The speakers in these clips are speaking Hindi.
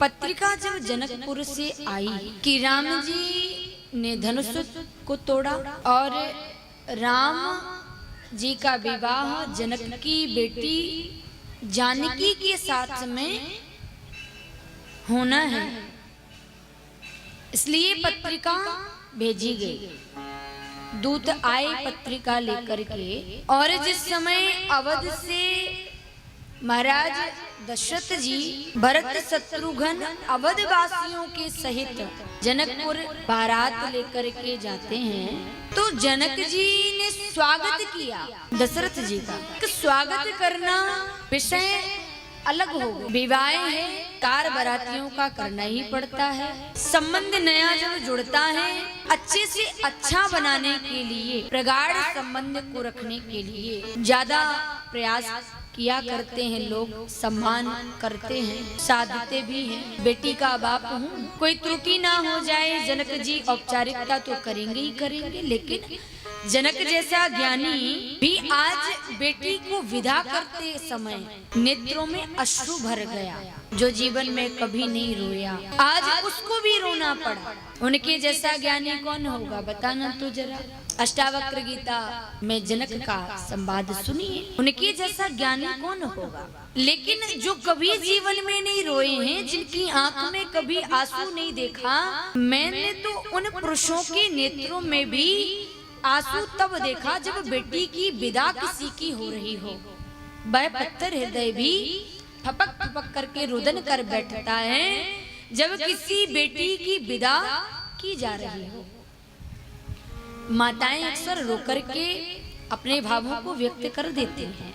पत्रिका जब जनकपुर से आई कि राम जी ने धनुष को तोड़ा और राम जी का विवाह जनक की बेटी जानकी के साथ में होना है, इसलिए पत्रिका भेजी गई। दूत आए पत्रिका लेकर के, और जिस समय अवध से महाराज दशरथ जी भरत शत्रुघ्न अवध वासियों के सहित जनकपुर बारात लेकर के जाते हैं, तो जनक जी ने स्वागत किया दशरथ जी का। स्वागत करना विषय अलग हो गया, विवाह है, कार बरातियों का करना ही पड़ता है। संबंध नया जब जुड़ता है, अच्छे से अच्छा बनाने के लिए, प्रगाढ़ संबंध को रखने के लिए ज्यादा प्रयास किया करते हैं लोग, सम्मान करते हैं, साधते भी हैं। बेटी का बाप हूँ, कोई त्रुटि ना हो जाए, जनक जी औपचारिकता तो करेंगे ही करेंगे, लेकिन जनक जैसा ज्ञानी भी आज बेटी को विदा करते समय नेत्रों में अश्रु भर गया। जो जीवन में कभी नहीं रोया, आज उसको भी रोना पड़ा। उनके जैसा ज्ञानी कौन होगा, बताना तो जरा। अष्टावक्र गीता में जनक का संवाद सुनिए, उनके जैसा ज्ञानी कौन होगा। लेकिन जो कभी जीवन में नहीं रोए हैं, जिनकी आंख में कभी आंसू नहीं देखा, मैंने तो उन पुरुषों के नेत्रों में भी आंसू तब देखा जब बेटी की विदा किसी की हो रही हो। वह पत्थर हृदय भी फपक फपक करके रुदन कर बैठता है जब किसी बेटी की विदा की जा रही हो। माताएं अक्सर रोकर के अपने भावों को व्यक्त कर देते हैं,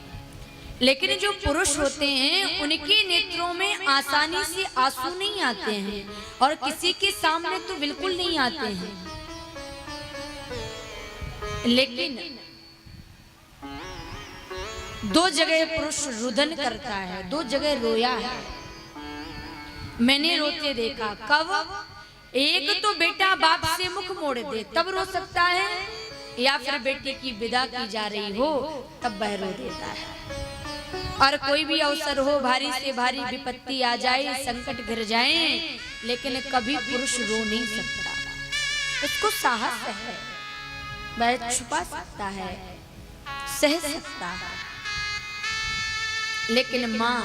लेकिन जो पुरुष होते हैं उनके नेत्रों में आसानी से आंसू नहीं आते हैं, और किसी के सामने तो बिल्कुल नहीं आते हैं। लेकिन दो जगह पुरुष रुदन करता है, दो जगह रोया है, मैंने रोते देखा। कब? एक तो बेटा बाप से मुख मोड़ दे तब रो सकता है, या फिर बेटी की विदा की जा रही हो तब वह रो देता है। और कोई भी अवसर हो, भारी से भारी विपत्ति आ जाए, संकट घिर जाए, लेकिन कभी पुरुष रो नहीं सकता। उसको साहस है, वह छुपा सकता है, सह सकता है, लेकिन माँ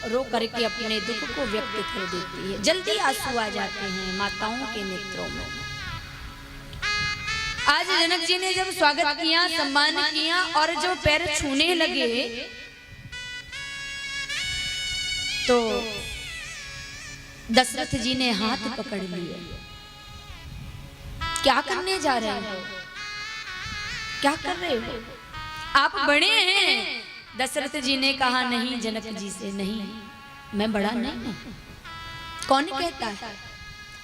रो करके अपने दुख को व्यक्त कर देती है। जल्दी आंसू आ जाते हैं माताओं के नेत्रों में। आज जनक जी ने जब स्वागत किया, सम्मान किया, और जो पैर छूने लगे तो दशरथ जी ने हाथ पकड़ लिए। क्या करने जा रहे हो, क्या कर रहे हो, आप बड़े हैं। दशरथ जी ने कहा, नहीं जनक जी से नहीं, मैं बड़ा नहीं हूं। कौन कहता है?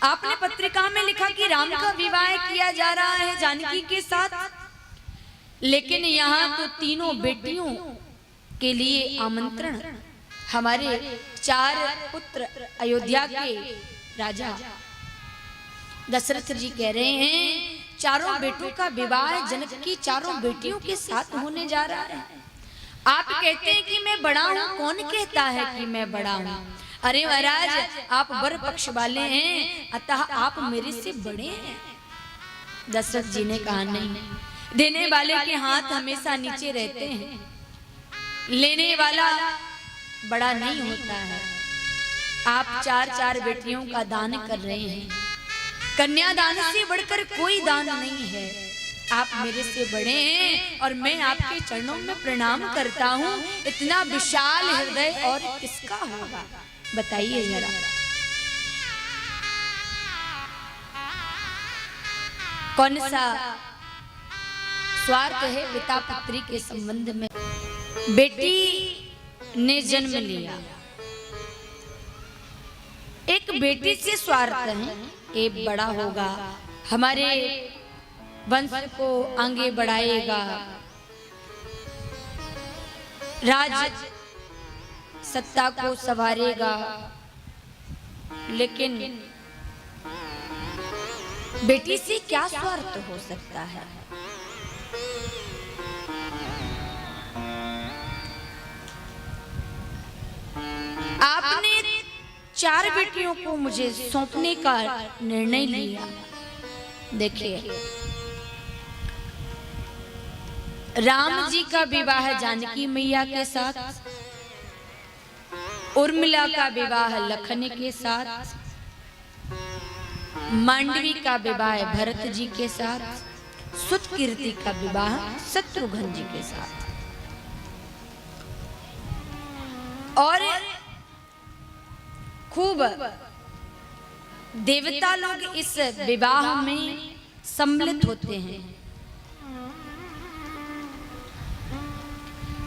आपने पत्रिका में लिखा कि राम का विवाह किया जा रहा है जानकी के साथ, लेकिन यहाँ तो तीनों बेटियों के लिए आमंत्रण। हमारे 4 पुत्र अयोध्या के राजा दशरथ जी कह रहे हैं, चारों बेटों का विवाह जनक की चारों बेटियों के साथ होने जा रहा है। आप कहते हैं कि मैं बड़ा हूँ, कौन कहता है कि मैं बड़ा हूँ? अरे महाराज, आप वर पक्ष वाले हैं, अतः आप मेरे से बड़े हैं। दशरथ जी ने कहा, नहीं, देने वाले के हाथ हमेशा नीचे रहते हैं, लेने वाला बड़ा नहीं होता है। आप 4 बेटियों का दान कर रहे हैं, कन्यादान से बढ़कर कोई दान नहीं है। आप मेरे से बड़े हैं और मैं आपके चरणों में प्रणाम करता हूँ। इतना विशाल हृदय और किसका होगा, बताइए जरा। कौन सा स्वार्थ है पिता पुत्री के संबंध में? बेटी ने जन्म लिया, एक बेटी से स्वार्थ है, एक बड़ा होगा, हमारे वंश को आगे बढ़ाएगा, राज सत्ता को संवारेगा। लेकिन बेटी से क्या स्वार्थ हो सकता है? आपने 4 बेटियों को मुझे सौंपने का निर्णय लिया। देखिए, राम जी का विवाह जानकी मैया के साथ, उर्मिला का विवाह लखन के साथ, मांडवी का विवाह भरत जी के साथ, सुतकीर्ति का विवाह शत्रुघ्न जी के साथ। और खूब देवता लोग इस विवाह में सम्मिलित होते हैं।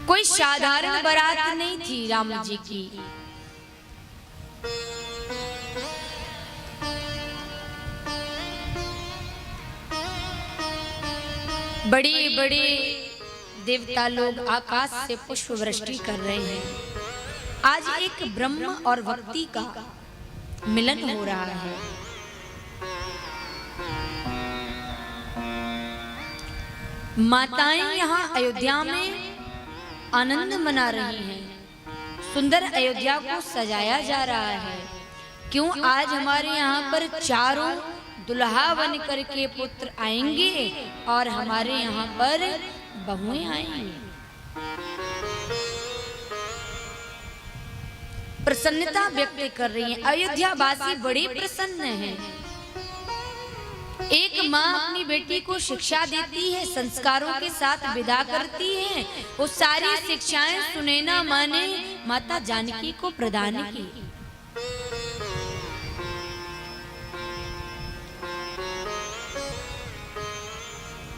कोई साधारण बारात नहीं थी राम जी की। बड़े बड़े देवता लोग आकाश से पुष्प वृष्टि कर रहे हैं। आज एक ब्रह्म और भक्ति का मिलन हो रहा है। माताएं यहाँ अयोध्या में आनंद मना रही हैं। सुंदर अयोध्या को सजाया जा रहा है। क्यों? आज हमारे यहाँ पर चारों दुल्हा बन करके पुत्र आएंगे और हमारे यहाँ पर बहुएं आएंगी। प्रसन्नता व्यक्त कर रही हैं। अयोध्या वासी बड़े प्रसन्न हैं। एक माँ अपनी बेटी को शिक्षा देती है, संस्कारों के साथ विदा करती है। वो सारी शिक्षाएं सुनैना माँ ने माता जानकी को प्रदान की।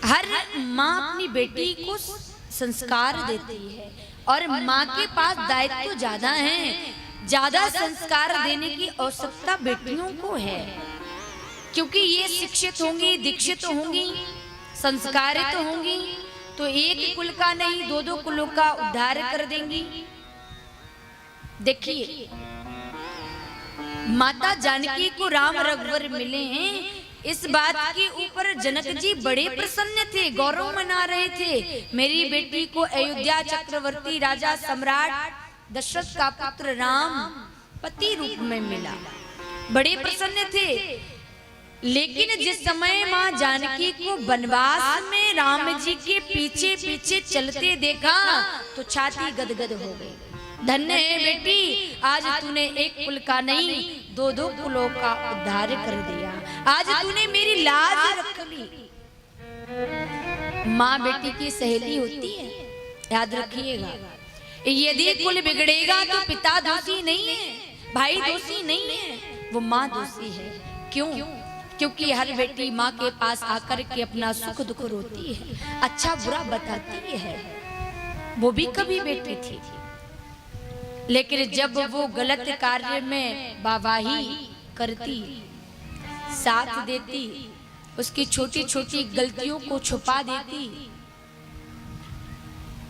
हर माँ अपनी बेटी को संस्कार देती है और माँ के पास दायित्व तो ज्यादा है। ज्यादा संस्कार देने की आवश्यकता बेटियों को है, क्योंकि ये शिक्षित होंगी, दीक्षित होंगी, संस्कारित होंगी, तो एक कुल का नहीं 2-2 कुलों का उद्धार कर देंगी। देखिए, माता जानकी को राम रघुवर मिले हैं, इस बात के ऊपर जनक जी बड़े प्रसन्न थे, गौरव मना रहे थे। मेरी बेटी को अयोध्या चक्रवर्ती राजा सम्राट दशरथ का पुत्र राम पति रूप में मिला। बड़े प्रसन्न थे। लेकिन जिस समय माँ जानकी को वनवास में राम जी के पीछे पीछे चलते देखा तो छाती गदगद हो गई। धन्य है बेटी, आज तूने एक कुल का नहीं 2-2 कुलों का उद्धार कर दिया। आज तूने मेरी लाज रख ली। माँ बेटी की सहेली होती है, याद रखिएगा। यदि कुल बिगड़ेगा तो पिता दोषी नहीं है, भाई दोषी नहीं है, वो माँ दोषी है। क्यों? क्योंकि हर बेटी माँ के पास आकर के अपना सुख दुख रोती है, अच्छा बुरा बताती है। वो भी कभी बेटी थी, लेकिन जब वो गलत कार्य में वाहवाही करती, साथ देती, उसकी छोटी छोटी गलतियों को छुपा देती,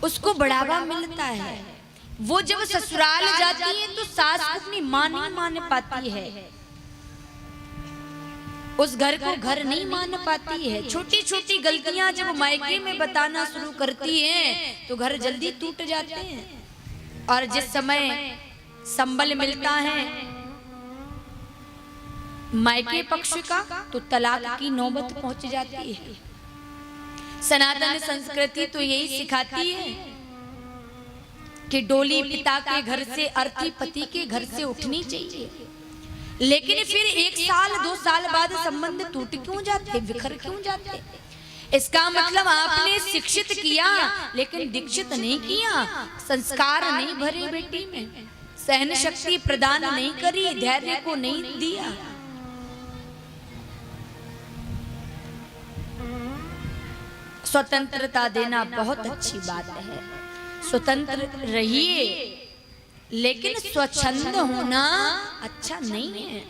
उसको बढ़ावा मिलता है। वो जब ससुराल जाती है तो सास को अपनी मां नहीं मान पाती है, उस घर को घर नहीं मान पाती है। छोटी छोटी गलतियां जब मायके में बताना शुरू करती हैं तो घर जल्दी टूट जाते हैं। और जिस समय संबल मिलता है मायके पक्ष का तो तलाक की नौबत पहुंच जाती है। सनातन संस्कृति तो यही सिखाती है कि डोली पिता के घर से, अर्थी पति के घर से उठनी चाहिए। लेकिन फिर 1 साल 2 साल बाद संबंध टूट क्यों जाते, बिखर क्यों जाते? इसका मतलब आपने शिक्षित किया लेकिन दीक्षित नहीं किया, संस्कार नहीं भरे बेटी में, सहन शक्ति प्रदान नहीं करी, धैर्य को नहीं दिया। स्वतंत्रता देना बहुत अच्छी बात है, स्वतंत्र रहिए, लेकिन स्वच्छंद होना अच्छा नहीं है।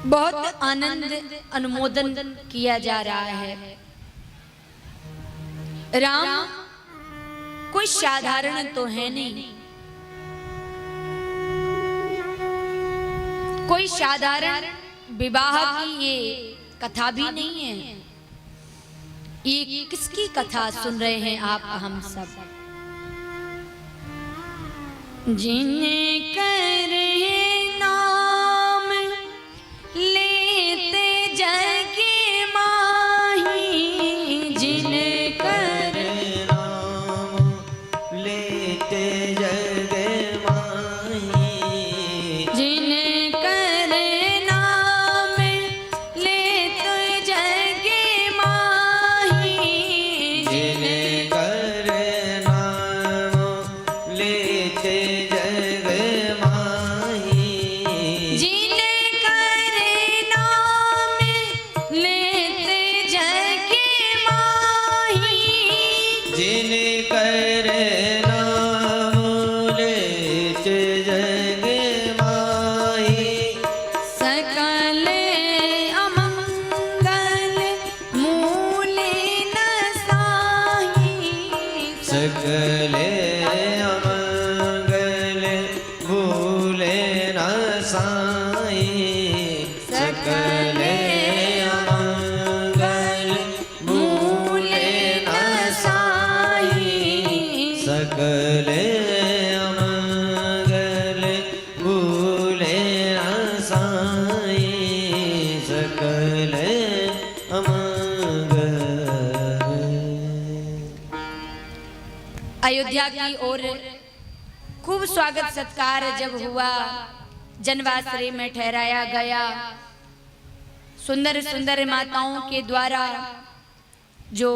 बहुत आनंद अनुमोदन किया जा रहा है। राम कोई साधारण तो है नहीं, कोई साधारण विवाह की ये कथा भी नहीं है। ये किसकी कथा सुन रहे हैं आप हम सब? जिनकर नाम लेते जग माही, जिनकर नाम लेते जग माही, जिनकर नाम लेते जग माही, जिनकर नाम लेते जग माही, जिनकर नाम लेते जग माही, जिनकर नाम लेते जग माही, सकल अमंगल मूले न साही, सकले अमंगल भूले न साई, सकले अमंगल भूले न साई, सकले अमंगल भूले न साई, सकले अमंगल। अयोध्या की ओर खूब स्वागत सत्कार जब हुआ, जनवासरे में ठहराया गया। सुंदर सुंदर माताओं के द्वारा जो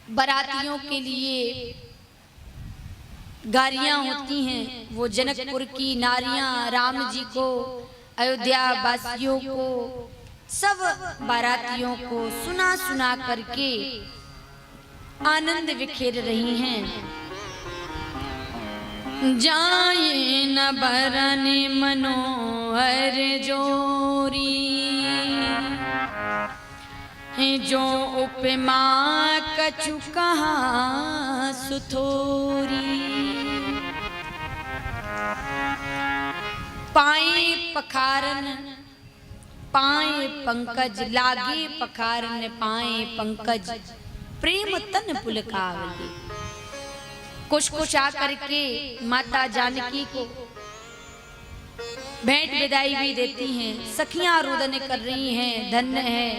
बारातियों के लिए गारियां होती हैं, वो जनकपुर की नारियां राम जी को, अयोध्या वासियों को, सब बारातियों को सुना सुना करके आनंद बिखेर रही हैं। जाए न बरन मनोहर जोरी, जो उपमा कछु कहा सुथोरी, पाए पखारन पाए पंकज, लागे पखारन पाए पंकज, प्रेम तन पुलकावली। कुछ कुछ आकर के माता जानकी को भेंट विदाई भी देती हैं। सखियां रुदन कर रही हैं, धन्य है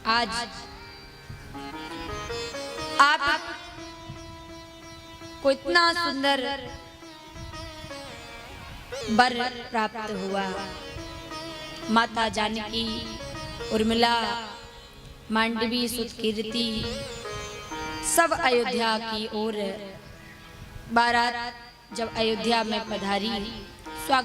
आज आप को इतना सुंदर वर प्राप्त हुआ। माता जानकी, उर्मिला, मांडवी, सुतकीर्ति सब अयोध्या की ओर बारात जब अयोध्या में पधारी, स्वागत